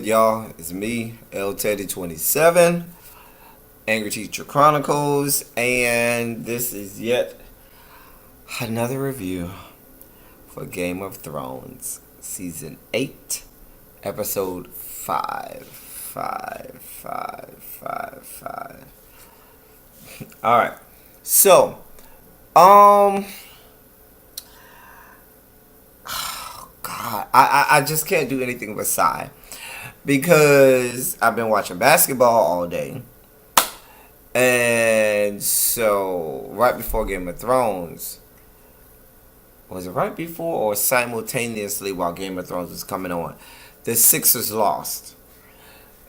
good, y'all? It's me, L Teddy 27, Angry Teacher Chronicles, and this is yet another review for Game of Thrones, Season 8, Episode 5. 5, 5, 5, 5. Alright, so, God, I just can't do anything but sigh because I've been watching basketball all day. And so, right before Game of Thrones, was it right before or simultaneously while Game of Thrones was coming on, the Sixers lost.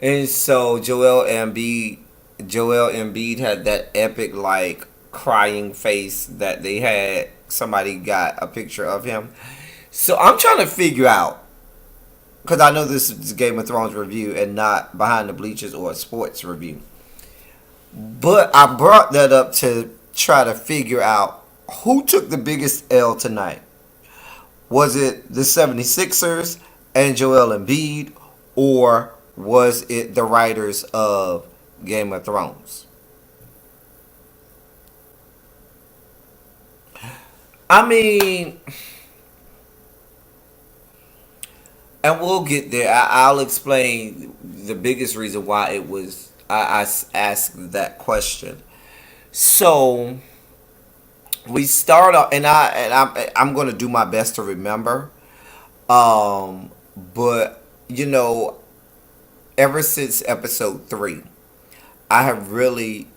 And so Joel Embiid had that epic like crying face that they had. Somebody got a picture of him. So I'm trying to figure out, because I know this is Game of Thrones review and not Behind the Bleachers or a sports review. But I brought that up to try to figure out who took the biggest L tonight. Was it the 76ers and Joel Embiid, or was it the writers of Game of Thrones? I mean, and we'll get there. I'll explain the biggest reason why it was I asked that question. So we start off, and I'm going to do my best to remember. But ever since episode 3, I have really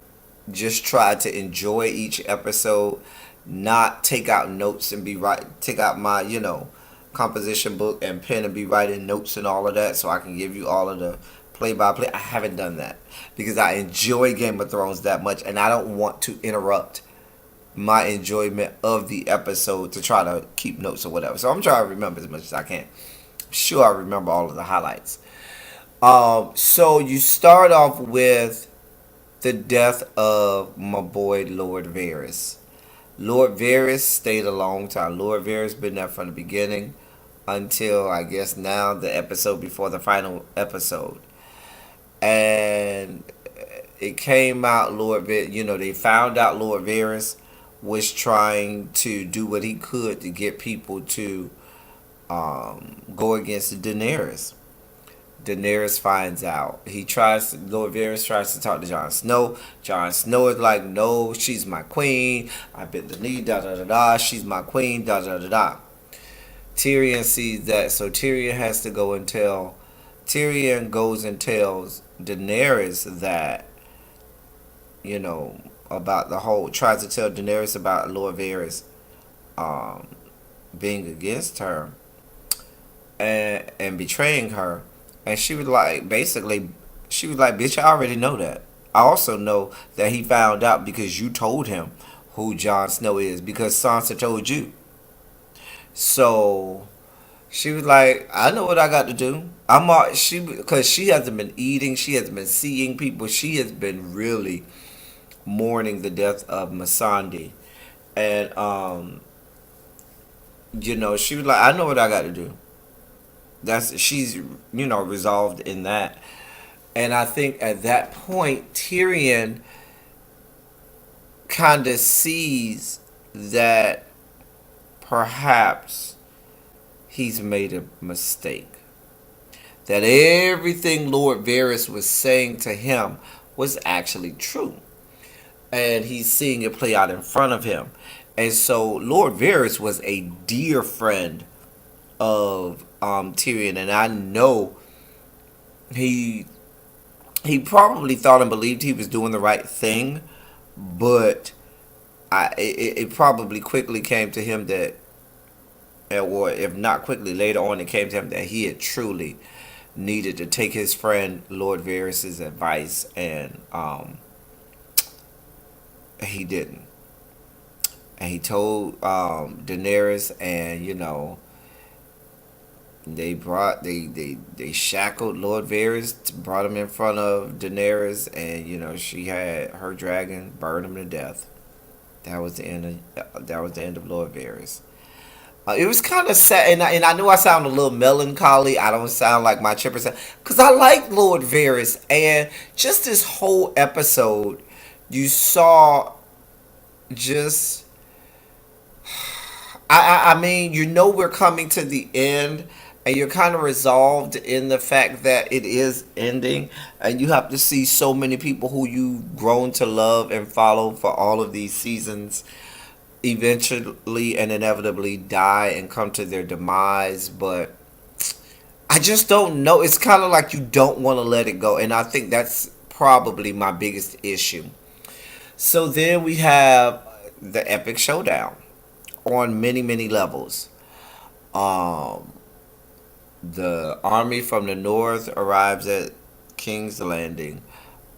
just tried to enjoy each episode, not take out notes and take out my composition book and pen and be writing notes and all of that so I can give you all of the play by play. I haven't done that because I enjoy Game of Thrones that much, and I don't want to interrupt my enjoyment of the episode to try to keep notes or whatever. So I'm trying to remember as much as I can. I'm sure I remember all of the highlights. So you start off with the death of my boy Lord Varys. Lord Varys stayed a long time. Lord Varys been there from the beginning until I guess now the episode before the final episode. And it came out they found out Lord Varys was trying to do what he could to get people to go against Daenerys. Daenerys finds out. Lord Varys tries to talk to Jon Snow. Jon Snow is like, no, she's my queen. I bent the knee, da da da da. She's my queen, da da da da. Tyrion sees that, so Tyrion goes and tells Daenerys that, tries to tell Daenerys about Lord Varys being against her and betraying her. And she was like, bitch, I already know that. I also know that he found out because you told him who Jon Snow is, because Sansa told you. So she was like, I know what I got to do. Because she hasn't been eating, she hasn't been seeing people, she has been really mourning the death of Missandei. And she was like, I know what I got to do. She's resolved in that. And I think at that point Tyrion kind of sees that perhaps he's made a mistake, that everything Lord Varys was saying to him was actually true, and he's seeing it play out in front of him. And so Lord Varys was a dear friend of Tyrion, and I know he probably thought and believed he was doing the right thing, but it probably quickly came to him that, or if not quickly, later on it came to him that he had truly needed to take his friend Lord Varys' advice, and he didn't. And he told Daenerys, and they shackled Lord Varys, brought him in front of Daenerys, and she had her dragon burn him to death. That was the end of Lord Varys. It was kind of sad, and I know I sound a little melancholy. I don't sound like my chipper sound, because I like Lord Varys, and just this whole episode, you saw just I mean, you know, we're coming to the end, and you're kind of resolved in the fact that it is ending, and you have to see so many people who you've grown to love and follow for all of these seasons eventually and inevitably die and come to their demise. But I just don't know. It's kind of like you don't want to let it go, and I think that's probably my biggest issue. So then we have the epic showdown on many, many levels. Um, the army from the north arrives at King's Landing.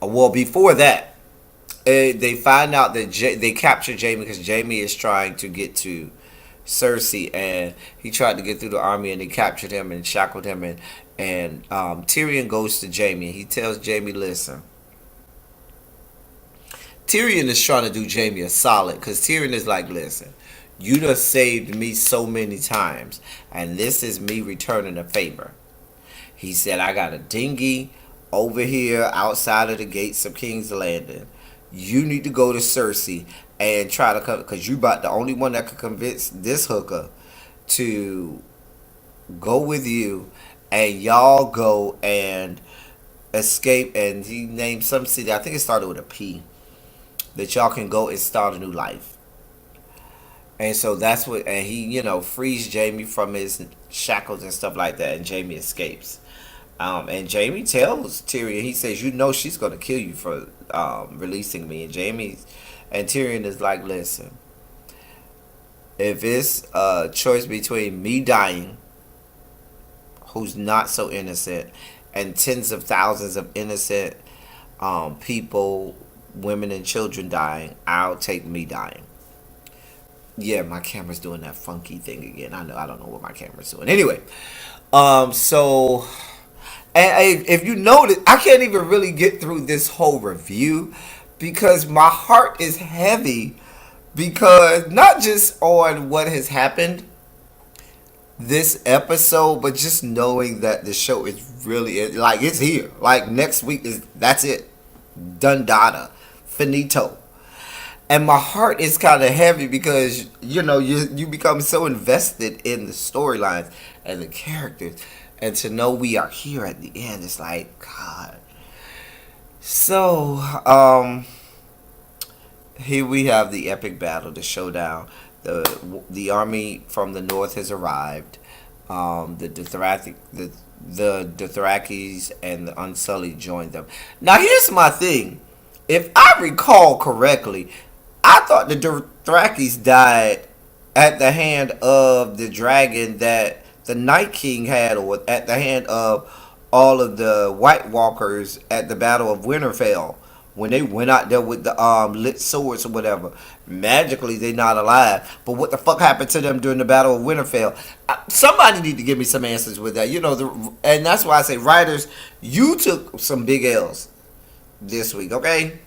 Well, before that, they find out that they capture Jamie because Jamie is trying to get to Cersei, and he tried to get through the army, and they captured him and shackled him, and Tyrion goes to Jamie, and he tells Jamie, "Listen." Tyrion is trying to do Jamie a solid because Tyrion is like, "Listen, you done saved me so many times, and this is me returning a favor." He said, "I got a dinghy over here outside of the gates of King's Landing. You need to go to Cersei and try to come, because you about the only one that could convince this hooker to go with you, and y'all go and escape." And he named some city, I think it started with a P, that y'all can go and start a new life. And so that's what, and he, frees Jamie from his shackles and stuff like that, and Jamie escapes. And Jamie tells Tyrion, he says, "You know she's gonna kill you for releasing me." And Tyrion is like, "Listen, if it's a choice between me dying, who's not so innocent, and tens of thousands of innocent people, women and children dying, I'll take me dying." Yeah, my camera's doing that funky thing again. I don't know what my camera's doing. Anyway, so and if you notice, I can't even really get through this whole review because my heart is heavy, because not just on what has happened this episode, but just knowing that the show is really, like, it's here. Like, next week is, that's it, done, data, finito. And my heart is kind of heavy because you become so invested in the storylines and the characters, and to know we are here at the end, it's like, God. So here we have the epic battle, the showdown. The army from the north has arrived. The Dothrakis and the Unsullied joined them. Now here's my thing. If I recall correctly, I thought the Dothrakis died at the hand of the dragon that the Night King had, or at the hand of all of the White Walkers at the Battle of Winterfell. When they went out there with the lit swords or whatever, magically they're not alive. But what the fuck happened to them during the Battle of Winterfell? Somebody need to give me some answers with that. And that's why I say, writers, you took some big L's this week, okay?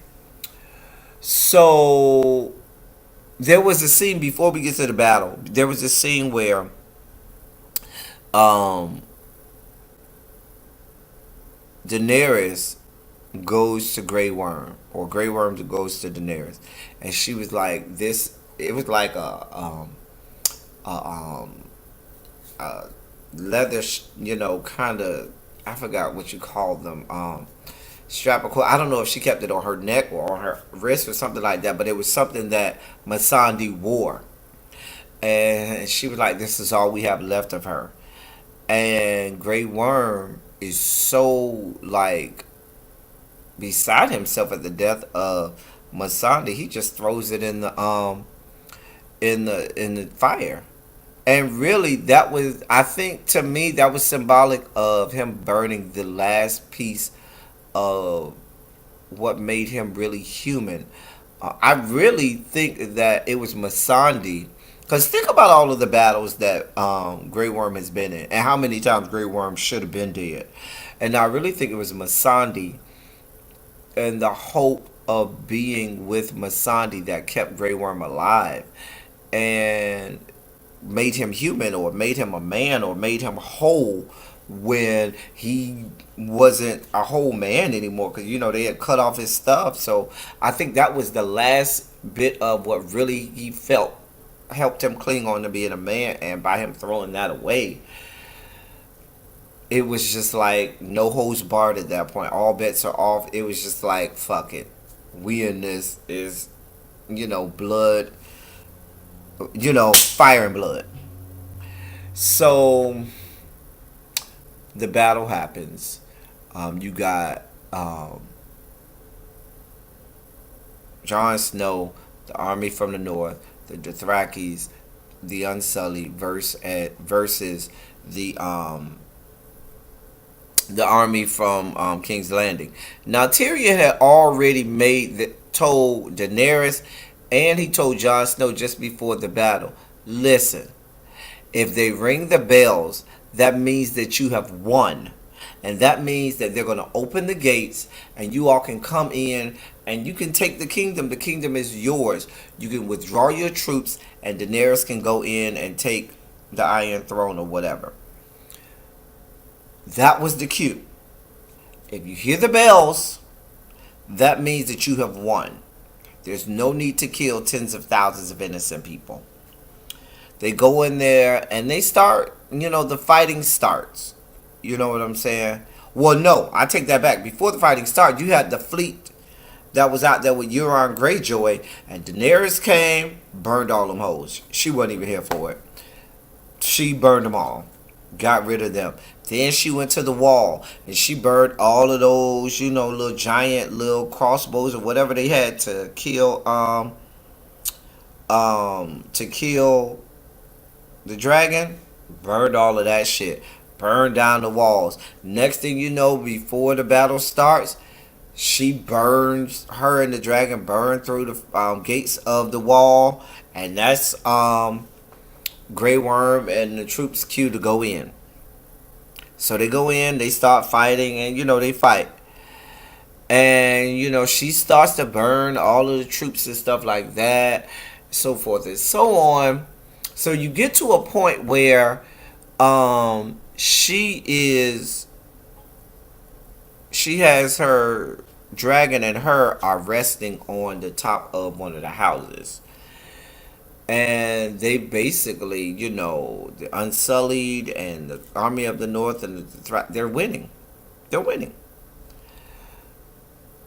So there was a scene before we get to the battle. There was a scene where um, Daenerys goes to Grey Worm, or Grey Worm goes to Daenerys, and she was like this. It was like a leather, kind of. I forgot what you called them. Strap of, I don't know if she kept it on her neck or on her wrist or something like that, but it was something that Masandi wore, and she was like, "This is all we have left of her." And Grey Worm is so, like, beside himself at the death of Masandi. He just throws it in the fire. And really, that was, I think, to me, that was symbolic of him burning the last piece of what made him really human. I really think that it was Masandi. Because think about all of the battles that Grey Worm has been in, and how many times Grey Worm should have been dead. And I really think it was Masandi and the hope of being with Masandi that kept Grey Worm alive. And made him human or made him a man or made him whole when he wasn't a whole man anymore, because they had cut off his stuff. So I think that was the last bit of what really he felt helped him cling on to being a man, and by him throwing that away, it was just like no holds barred at that point. All bets are off. It was just like, fuck it, we in this is blood, fire and blood. So the battle happens. You got Jon Snow, the army from the north, the Dothrakis, the Unsullied versus the army from King's Landing. Now Tyrion had already told Daenerys, and he told Jon Snow just before the battle, listen, if they ring the bells, that means that you have won. And that means that they're going to open the gates and you all can come in and you can take the kingdom. The kingdom is yours. You can withdraw your troops and Daenerys can go in and take the Iron Throne or whatever. That was the cue. If you hear the bells, that means that you have won. There's no need to kill tens of thousands of innocent people. They go in there and they start, the fighting starts. You know what I'm saying? Well, no, I take that back. Before the fighting started, you had the fleet that was out there with Euron Greyjoy, and Daenerys came, burned all them hoes. She wasn't even here for it. She burned them all, got rid of them. Then she went to the wall and she burned all of those, little giant little crossbows or whatever they had to kill the dragon. Burned all of that shit. Burned down the walls. Next thing you know, before the battle starts, she burns, her and the dragon burn through the gates of the wall, and that's Grey Worm and the troops' cue to go in. So they go in, they start fighting, and they fight. And she starts to burn all of the troops and stuff like that, so forth and so on. So you get to a point where she has her dragon and her are resting on the top of one of the houses. And they basically, the Unsullied and the Army of the North and they're winning. They're winning.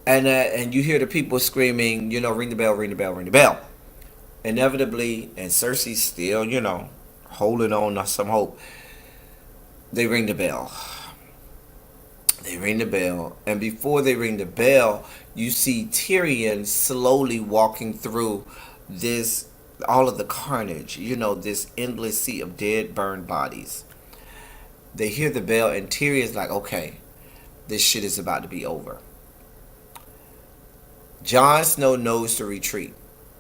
And you hear the people screaming, ring the bell, ring the bell, ring the bell. Inevitably, and Cersei's still, holding on to some hope. They ring the bell. They ring the bell. And before they ring the bell, you see Tyrion slowly walking through all of the carnage, this endless sea of dead, burned bodies. They hear the bell, and Tyrion's like, okay, this shit is about to be over. Jon Snow knows to retreat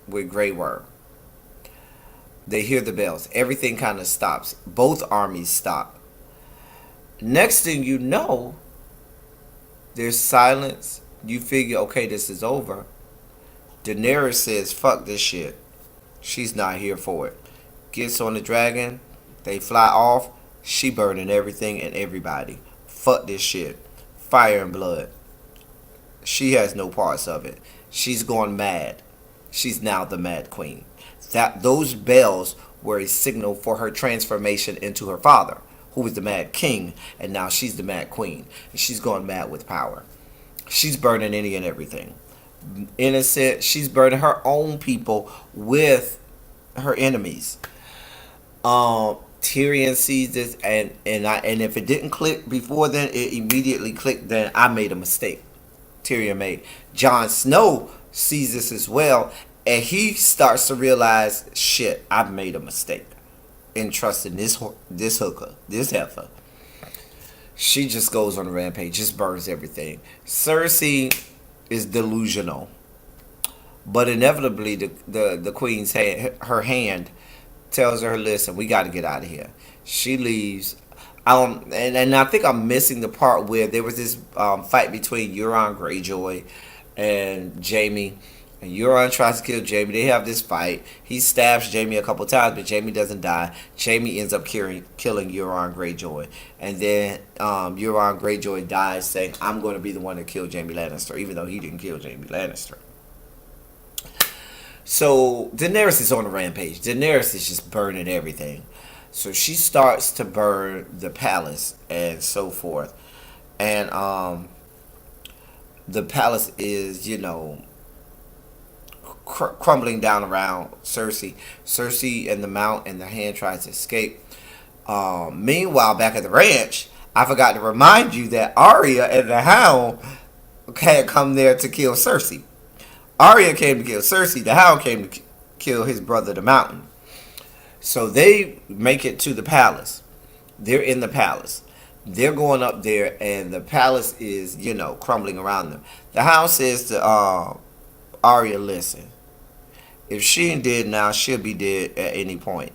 with Grey Worm. They hear the bells. Everything kind of stops. Both armies stop. Next thing you know, there's silence. You figure, okay, this is over. Daenerys says, fuck this shit. She's not here for it. Gets on the dragon. They fly off. She burning everything and everybody. Fuck this shit. Fire and blood. She has no parts of it. She's gone mad. She's now the Mad Queen. Those bells were a signal for her transformation into her father, who was the Mad King, and now she's the Mad Queen. And she's gone mad with power. She's burning any and everything. Innocent. She's burning her own people with her enemies. Tyrion sees this, and if it didn't click before then, it immediately clicked. Then I made a mistake. Tyrion made. Jon Snow sees this as well, and he starts to realize, shit, I've made a mistake in trusting this hooker, this heifer. She just goes on a rampage, just burns everything. Cersei is delusional, but inevitably the queen's her hand tells her, listen, we got to get out of here. She leaves. And I think I'm missing the part where there was this fight between Euron Greyjoy and Jaime, And Euron tries to kill Jamie. They have this fight. He stabs Jamie a couple times, but Jamie doesn't die. Jamie ends up killing Euron Greyjoy. And then Euron Greyjoy dies saying, I'm going to be the one to kill Jamie Lannister, even though he didn't kill Jamie Lannister. So Daenerys is on a rampage. Daenerys is just burning everything. So she starts to burn the palace and so forth. And the palace is, crumbling down around Cersei. Cersei and the Mount and the Hand tries to escape. Meanwhile, back at the ranch, I forgot to remind you that Arya and the Hound had come there to kill Cersei. Arya came to kill Cersei. The Hound came to kill his brother, the Mountain. So they make it to the palace. They're in the palace. They're going up there, and the palace is, crumbling around them. The Hound says to Arya, listen, if she ain't dead now, she'll be dead at any point.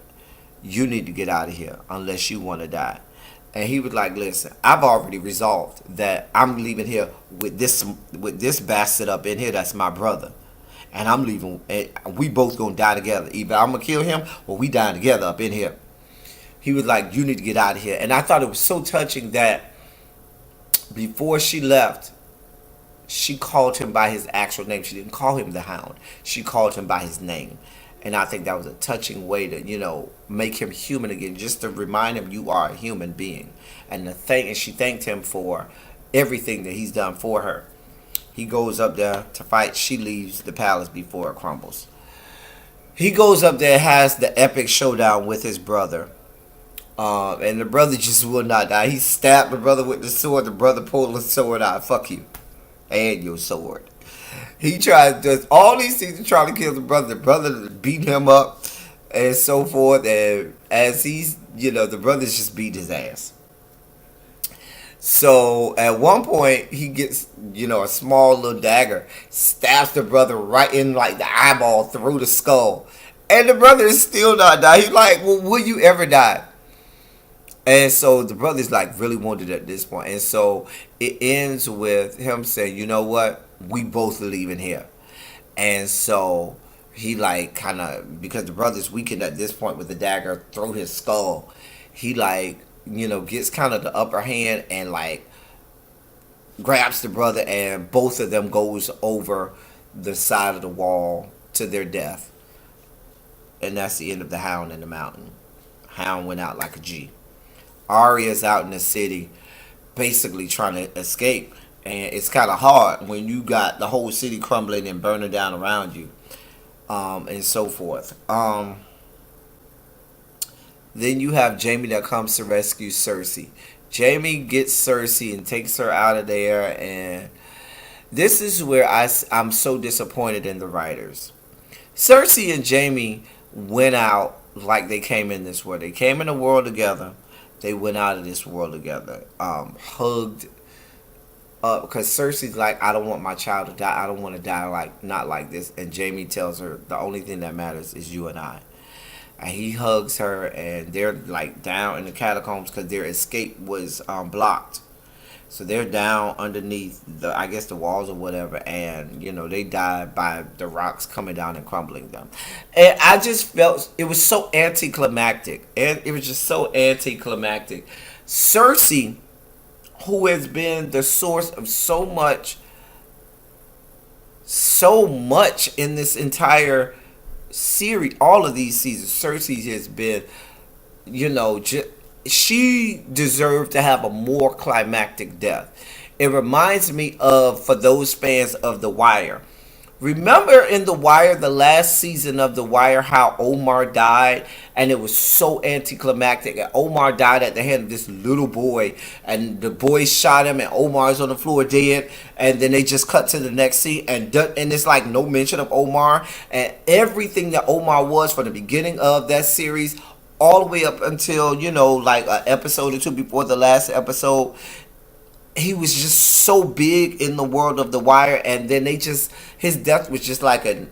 You need to get out of here unless you want to die. And he was like, listen, I've already resolved that I'm leaving here with this bastard up in here that's my brother. And I'm leaving, and we both gonna die together. Either I'm gonna kill him or we die together up in here. He was like, you need to get out of here. And I thought it was so touching that before she left, she called him by his actual name. She didn't call him the Hound. She called him by his name. And I think that was a touching way to, make him human again, just to remind him you are a human being. And she thanked him for everything that he's done for her. He goes up there to fight. She leaves the palace before it crumbles. He goes up there, has the epic showdown with his brother. And the brother just will not die. He stabbed the brother with the sword. The brother pulled the sword out. Fuck you. And your sword. He does all these things to try to kill the brother. The brother beat him up and so forth. And as he's, the brother's just beat his ass. So at one point, he gets, a small little dagger, stabs the brother right in like the eyeball through the skull. And the brother is still not dying. He's like, well, will you ever die? And so the brother's like really wounded at this point. And so it ends with him saying, you know what? We both leaving here. And so he like kind of, because the brother's weakened at this point with the dagger through his skull, he like, gets kind of the upper hand and like grabs the brother, and both of them goes over the side of the wall to their death. And that's the end of the Hound and the Mountain. Hound went out like a G. Arya's out in the city basically trying to escape. And it's kind of hard when you got the whole city crumbling and burning down around you. And so forth. Then you have Jamie that comes to rescue Cersei. Jamie gets Cersei and takes her out of there. And this is where I'm so disappointed in the writers. Cersei and Jamie went out like they came in this world. They came in the world together. They went out of this world together. Hugged up. Because Cersei's like, I don't want my child to die. I don't want to die not like this. And Jamie tells her, the only thing that matters is you and I. And he hugs her, and they're like down in the catacombs because their escape was blocked. So they're down underneath the walls or whatever, and they died by the rocks coming down and crumbling them. And I just felt it was so anticlimactic, and it was just so anticlimactic. Cersei, who has been the source of so much in this entire series, all of these seasons, Cersei has been, she deserved to have a more climactic death. It reminds me of, for those fans of The Wire, remember in The Wire, the last season of The Wire, how Omar died, and it was so anticlimactic. And Omar died at the hand of this little boy, and the boy shot him, and Omar's on the floor dead. And then they just cut to the next scene, and it's like no mention of Omar, and everything that Omar was from the beginning of that series all the way up until like an episode or two before the last episode. He was just so big in the world of The Wire, and then his death was just like an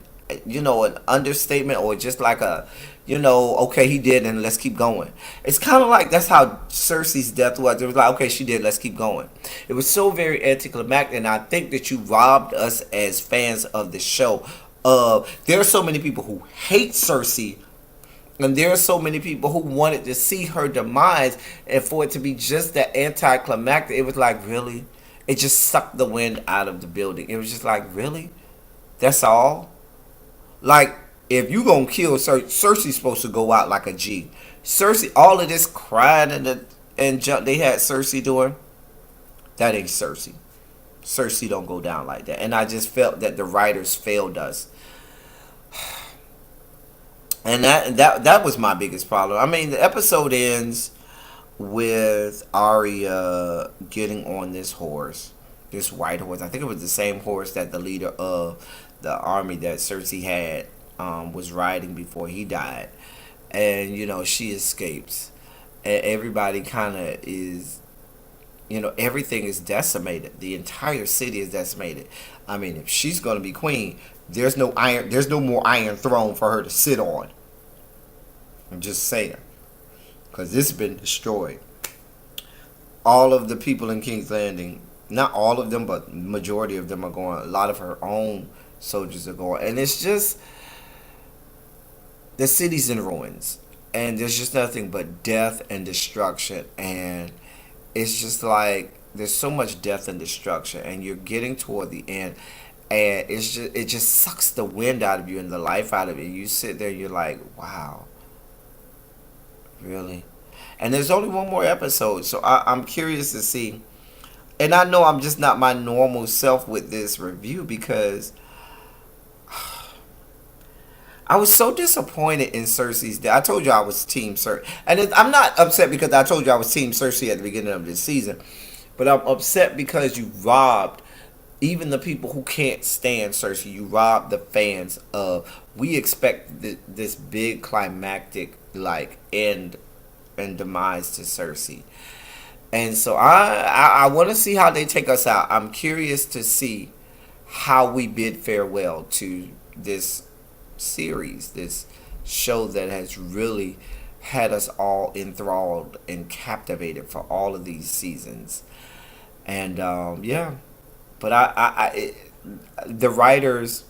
understatement, or just like a, okay, he did, and let's keep going. It's kind of like that's how Cersei's death was. It was like, okay, she did, let's keep going. It was so very anticlimactic, and I think that you robbed us as fans of the show There are so many people who hate Cersei, and there are so many people who wanted to see her demise, and for it to be just that anticlimactic, it was like, really? It just sucked the wind out of the building. It was just like, really? That's all? Like, if you gonna kill Cersei's supposed to go out like a G. Cersei, all of this crying and jump they had Cersei doing, that ain't Cersei. Cersei don't go down like that. And I just felt that the writers failed us. And that was my biggest problem. I mean, the episode ends with Arya getting on this horse, this white horse. I think it was the same horse that the leader of the army that Cersei had was riding before he died. And she escapes, and everybody kind of is, everything is decimated. The entire city is decimated. I mean, if she's gonna be queen, there's no more Iron Throne for her to sit on. I'm just saying, because this has been destroyed. All of the people in King's Landing, not all of them, but majority of them are going. A lot of her own soldiers are going, and it's just the city's in ruins, and there's just nothing but death and destruction, and it's just like there's so much death and destruction, and you're getting toward the end, and it just sucks the wind out of you and the life out of you. You sit there, you're like, wow, really? And there's only one more episode, so I'm curious to see. And I know I'm just not my normal self with this review, because I was so disappointed in Cersei's death. I told you I was Team Cersei. And I'm not upset because I told you I was Team Cersei at the beginning of this season. But I'm upset because you robbed even the people who can't stand Cersei. You robbed the fans of... We expect this big climactic end and demise to Cersei. And so I want to see how they take us out. I'm curious to see how we bid farewell to this series, this show that has really had us all enthralled and captivated for all of these seasons. And yeah, but the writers,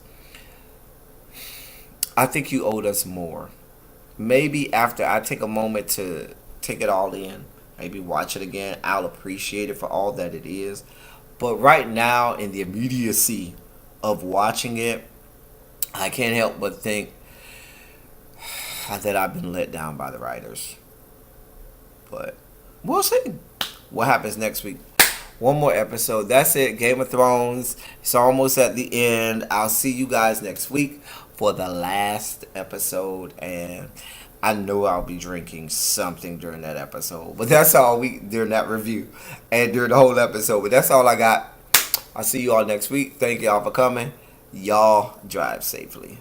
I think you owed us more. Maybe after I take a moment to take it all in, maybe watch it again, I'll appreciate it for all that it is. But right now, in the immediacy of watching it, I can't help but think that I've been let down by the writers. But we'll see what happens next week. One more episode. That's it. Game of Thrones. It's almost at the end. I'll see you guys next week for the last episode. And I know I'll be drinking something during that episode. But that's all during that review and during the whole episode. But that's all I got. I'll see you all next week. Thank y'all for coming. Y'all drive safely.